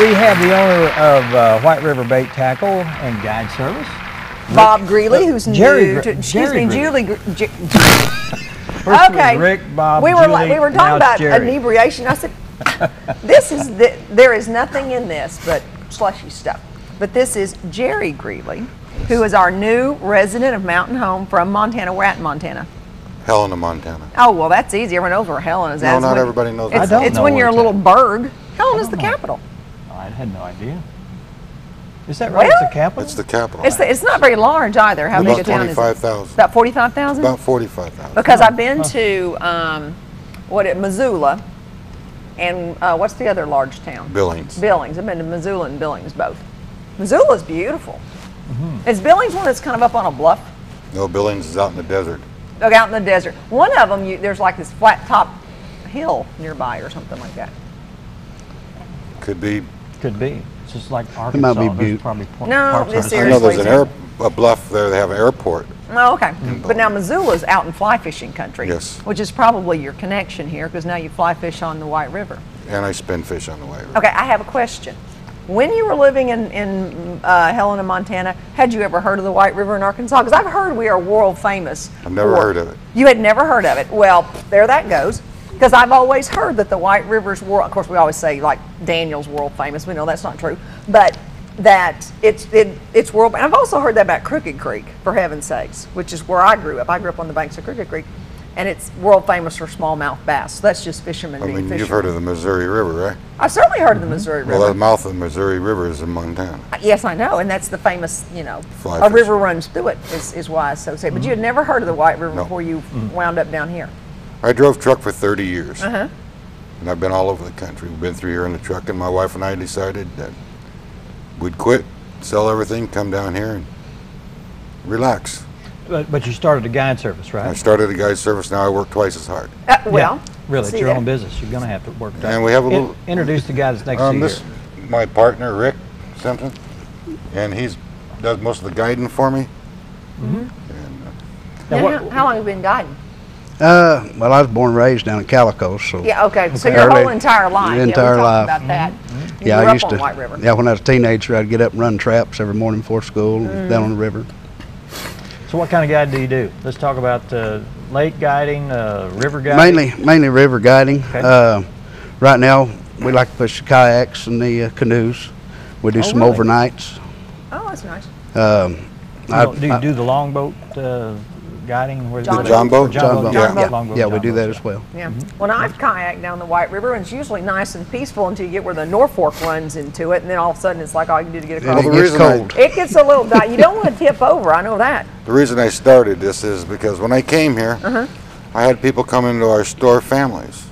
we have the owner of White River Bait Tackle and Guide Service, Bob Greeley, who's Jerry, new to, excuse Jerry me, Greeley. Julie. First Okay. was Rick, Bob, we were Julie, we were now talking it's about Jerry. inebriation. I said, there is nothing in this but slushy stuff. But this is Jerry Greeley, who is our new resident of Mountain Home from Montana. We're at Montana. Helena, Montana. Oh, well, that's easy. Everyone knows where Helena is. No, not everybody knows It's, that. it's when you're a little burg. Helena's the know. capital. Oh, I had no idea. Is that right? Well, It's the capital? It's the capital. It's not very large either. How big a About town is it? 25,000. About 45,000? About 45,000. Because I've been to Missoula, and what's the other large town? Billings. Billings. I've been to Missoula and Billings both. Missoula's beautiful. Is Billings one that's kind of up on a bluff? No, Billings is out in the desert. Like out in the desert. One of them, there's like this flat top hill nearby or something like that. Could be. Could be. It's just like Arkansas. might be There's Butte. probably No, parts this of the I area- know Seriously, there's a bluff there. They have an airport. Oh, okay. But now Missoula's out in fly fishing country. Yes. Which is probably your connection here, because now you fly fish on the White River. And I spin fish on the way. Okay, I have a question. When you were living in Helena, Montana, had you ever heard of the White River in Arkansas? Because I've heard we are world famous. I've never heard of it. You had never heard of it. Well, there that goes. Because I've always heard that the White River's world, of course we always say like Daniel's world famous. We know that's not true. But that it's world. And I've also heard that about Crooked Creek, for heaven's sakes, which is where I grew up. I grew up on the banks of Crooked Creek. And it's world famous for smallmouth bass. So that's just fishermen I being mean, fishermen. you've heard of the Missouri River, right? I've certainly heard of the Missouri River. Well, the mouth of the Missouri River is in Montana. Yes, I know, and that's the famous, Fly a river fishing. runs through it, is why I associate. But you had never heard of the White River No. before you wound up down here. I drove truck for 30 years. Uh-huh. And I've been all over the country. We've been through here in the truck, and my wife and I decided that we'd quit, sell everything, come down here and relax. But you started a guide service, right? I started a guide service. Now I work twice as hard. Well, Really, see it's your there. own business. You're going to have to work that. And we have a little. Introduce the guy that's next to you This, here. my partner Rick Simpson, and he's does most of the guiding for me. And, Now, Now, what- how long have you been guiding? Well, I was born and raised down in Calico, so Yeah, okay. So Okay. your Early- whole entire life. entire we life. talked about that. You yeah, grew I up used on to. White River. Yeah, when I was a teenager, I'd get up and run traps every morning before school down on the river. So what kind of guide do you do? Let's talk about lake guiding, river guiding. Mainly river guiding. Okay. Right now, we like to push the kayaks and the canoes. We do Oh, some really? overnights. Oh, that's nice. Do you do the longboat guiding? Where John The John boat? John boat. John boat. Longboat, Yeah, we John do boat, that yeah. as well. Yeah. When I've kayaked down the White River, and it's usually nice and peaceful until you get where the Norfolk runs into it, and then all of a sudden it's like all you can do to get And across. it the gets reason I- cold. It gets a little, you don't want to tip over, I know that. the reason I started this is because when I came here, I had people come into our store, families,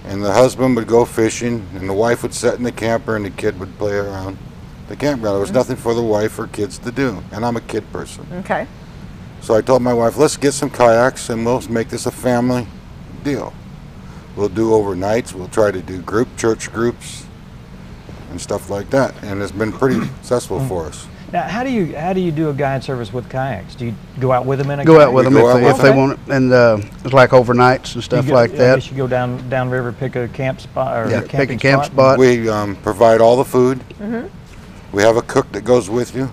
and the husband would go fishing, and the wife would sit in the camper, and the kid would play around the campground. There was nothing for the wife or kids to do, and I'm a kid person. Okay. So I told my wife, let's get some kayaks and we'll make this a family deal. We'll do overnights, we'll try to do church groups and stuff like that. And it's been pretty successful for us. Now, how do you do a guide service with kayaks? Do you go out with them in a Go kayak? out with We them go out if with they them. want it, and it's like overnights and stuff You go- like I that. guess you go down river, pick a camp spot or Yeah, a pick a camping camp spot. spot. We provide all the food. We have a cook that goes with you.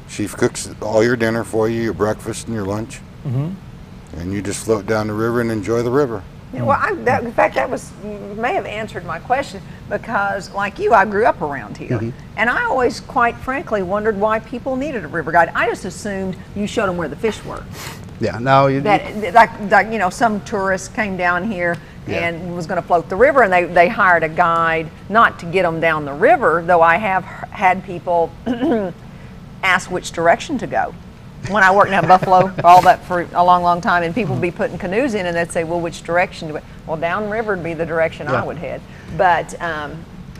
She cooks all your dinner for you, your breakfast and your lunch. And you just float down the river and enjoy the river. Yeah, well, in fact, you may have answered my question, because like you, I grew up around here. And I always, quite frankly, wondered why people needed a river guide. I just assumed you showed them where the fish were. Yeah, no, That, like some tourist came down here Yeah. and was going to float the river, and they hired a guide, not to get them down the river, though I have had people ask which direction to go. When I worked down Buffalo, all that for a long, long time, and people would be putting canoes in, and they'd say, well, which direction do we? Well, downriver would be the direction I Yeah. would head. But,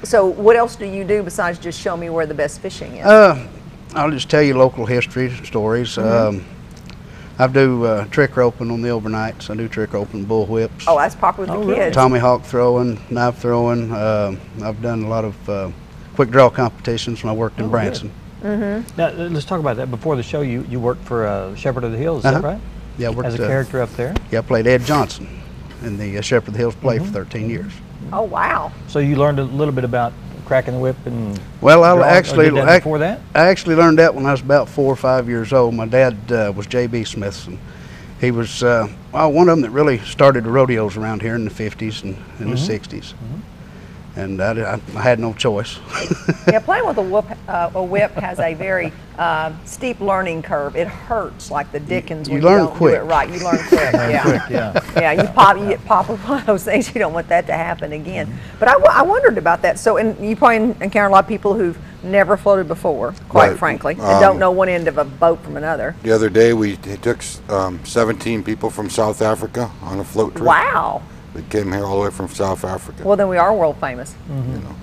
so what else do you do besides just show me where the best fishing is? I'll just tell you local history stories. I do trick roping on the overnights. I do trick roping, bull whips, Oh, that's popular with the really? kids. Tommy hawk throwing, knife throwing. I've done a lot of quick draw competitions when I worked in Branson. Now, let's talk about that. Before the show, you worked for Shepherd of the Hills, is that right? Yeah, I worked As a character up there. Yeah, I played Ed Johnson in the Shepherd of the Hills play for 13 years. Oh, wow. So you learned a little bit about cracking the whip and? Well, I drawing, or actually did that before that. I actually learned that when I was about 4 or 5 years old. My dad was J.B. Smithson. He was well, one of them that really started the rodeos around here in the 50s and in the 60s. And I had no choice. Yeah, playing with a whip has a very steep learning curve. It hurts like the dickens when you learn don't quick. do it right. You learn quick. Yeah. Quick, yeah. Yeah, you get pop with one of those things. You don't want that to happen again. But I wondered about that. So, and you probably encounter a lot of people who've never floated before, quite Right. frankly, and don't know one end of a boat from another. The other day we took 17 people from South Africa on a float trip. Wow. They came here all the way from South Africa. Well, then we are world famous. You know.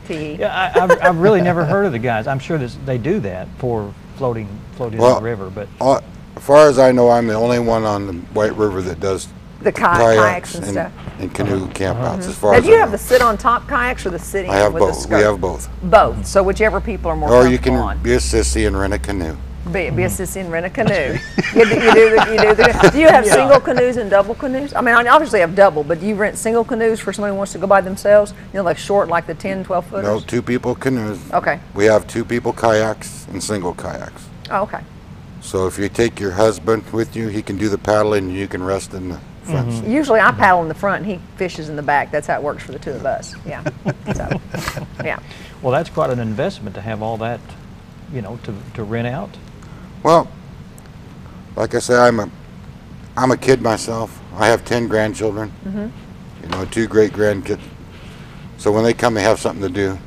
T. Yeah, I've really never heard of the guys. I'm sure they do that for floating in the river, but As far as I know, I'm the only one on the White River that does The kayaks and stuff. and canoe campouts. As far Now, as do you I have know. the sit-on-top kayaks or the sitting I have with the both. skirt? We have both. Both. So whichever people are more Or you comfortable can on. be a sissy and rent a canoe. Be a sissy and rent a canoe. Do you have single canoes and double canoes? I mean, I obviously have double, but do you rent single canoes for somebody who wants to go by themselves? You know, like short, like the 10, 12 footers? No, 2 people canoes. Okay. We have 2 people kayaks and single kayaks. Oh, okay. So if you take your husband with you, he can do the paddling and you can rest in the front seat. Usually I paddle in the front and he fishes in the back. That's how it works for the two of us. Yeah. So, yeah. well, that's quite an investment to have all that, you know, to rent out. Well, like I say, I'm a kid myself. I have 10 grandchildren. You know, 2 great grandkids. So when they come, they have something to do.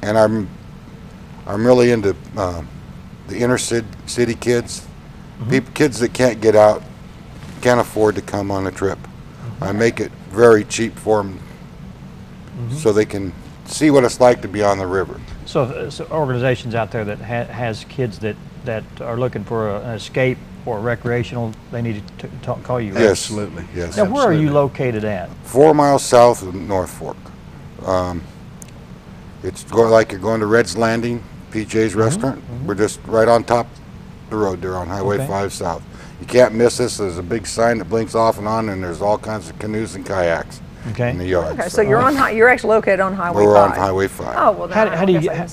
And I'm really into the inner city kids, kids that can't get out, can't afford to come on a trip. I make it very cheap for them, so they can see what it's like to be on the river. So organizations out there that has kids that are looking for an escape or recreational, they need to call you. Yes, Absolutely. Yes. Now, where are you located at? 4 miles south of North Fork. It's like you're going to Red's Landing, PJ's restaurant. We're just right on top of the road there on Highway Okay. 5 South. You can't miss us. There's a big sign that blinks off and on, and there's all kinds of canoes and kayaks in the yard. Okay, so you're actually located on Highway 5. We're on Highway 5. Oh, well, then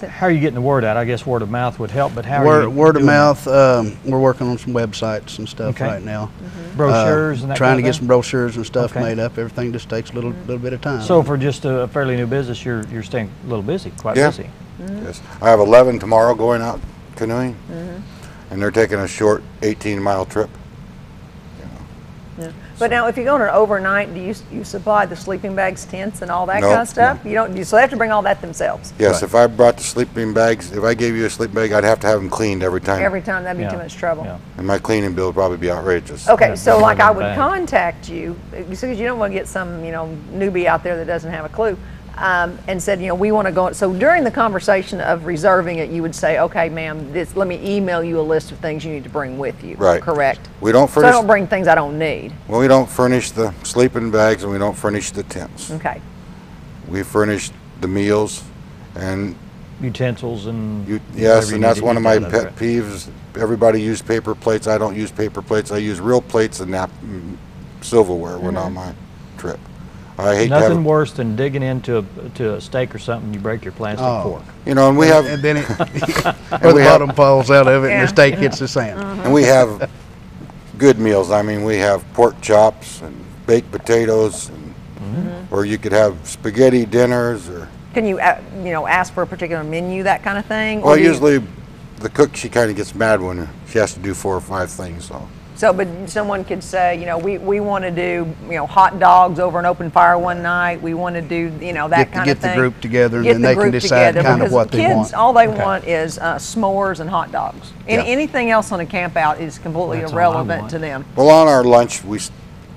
How are you getting the word out? I guess word of mouth would help, but how are you Word of doing mouth. We're working on some websites and stuff Okay. right now. brochures and that Trying kind to of get thing? some brochures and stuff Okay. made up. Everything just takes a little bit of time. So for just a fairly new business, you're staying a little busy, quite Yeah. busy. Yes. I have 11 tomorrow going out canoeing, and they're taking a short 18-mile trip. But now, if you go on an overnight, do you supply the sleeping bags, tents, and all that No, kind of stuff? no. You don't. So they have to bring all that themselves. Yes, Right. if I brought the sleeping bags, if I gave you a sleeping bag, I'd have to have them cleaned every time. Every time, that'd be Yeah. too much trouble. Yeah. And my cleaning bill would probably be outrageous. Okay, That's so more like than I a would bag. contact you because you don't want to get some newbie out there that doesn't have a clue, and said we want to go. So during the conversation of reserving it, you would say, okay, ma'am, let me email you a list of things you need to bring with you. Right. Correct. We don't So I furnish. don't bring things I don't need. Well, we don't furnish the sleeping bags, and we don't furnish the tents. Okay. We furnish the meals, and Utensils and yes, whatever you and need that's to one of eat my down the pet trip. peeves. Everybody use paper plates. I don't use paper plates. I use real plates and silverware when on my trip. I hate to Nothing have, worse than digging into a steak or something, you break your plastic Oh. fork. and we have and then where the we have- bottom falls out of it and Yeah. the steak hits the sand. and we have good meals. I mean, we have pork chops and baked potatoes, and, or you could have spaghetti dinners, or Can you ask for a particular menu, that kind of thing? Or well, do you- usually the cook, she kind of gets mad when she has to do 4 or 5 things. So But someone could say, we want to do, hot dogs over an open fire one night. We want to do, that kind Get of the thing. group together and Get then the they can group decide together, kind of because what they kids, want. all they want is s'mores and hot dogs. Yeah. Anything else on a camp out is completely That's all I irrelevant want. to them. well, on our lunch,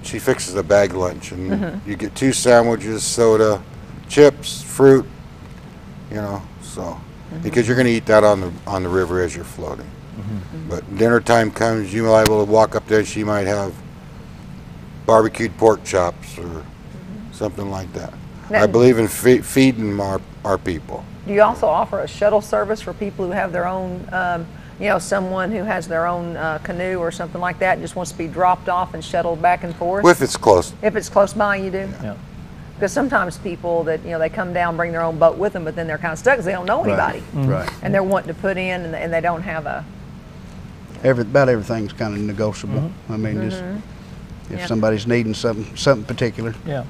she fixes a bag lunch, and you get 2 sandwiches, soda, chips, fruit, so because you're going to eat that on the river as you're floating. But dinner time comes, you might be able to walk up there. She might have barbecued pork chops or something like that. Now- I believe in feeding our people. Do you also offer a shuttle service for people who have their own, someone who has their own canoe or something like that and just wants to be dropped off and shuttled back and forth? If it's close. If it's close by, you do? Yeah. Because sometimes people that, you know, they come down, bring their own boat with them, but then they're kind of stuck because they don't know anybody. Right. And they're wanting to put in, and they don't have a... About everything's kind of negotiable. I mean, just if Yeah. somebody's needing something particular. Yeah.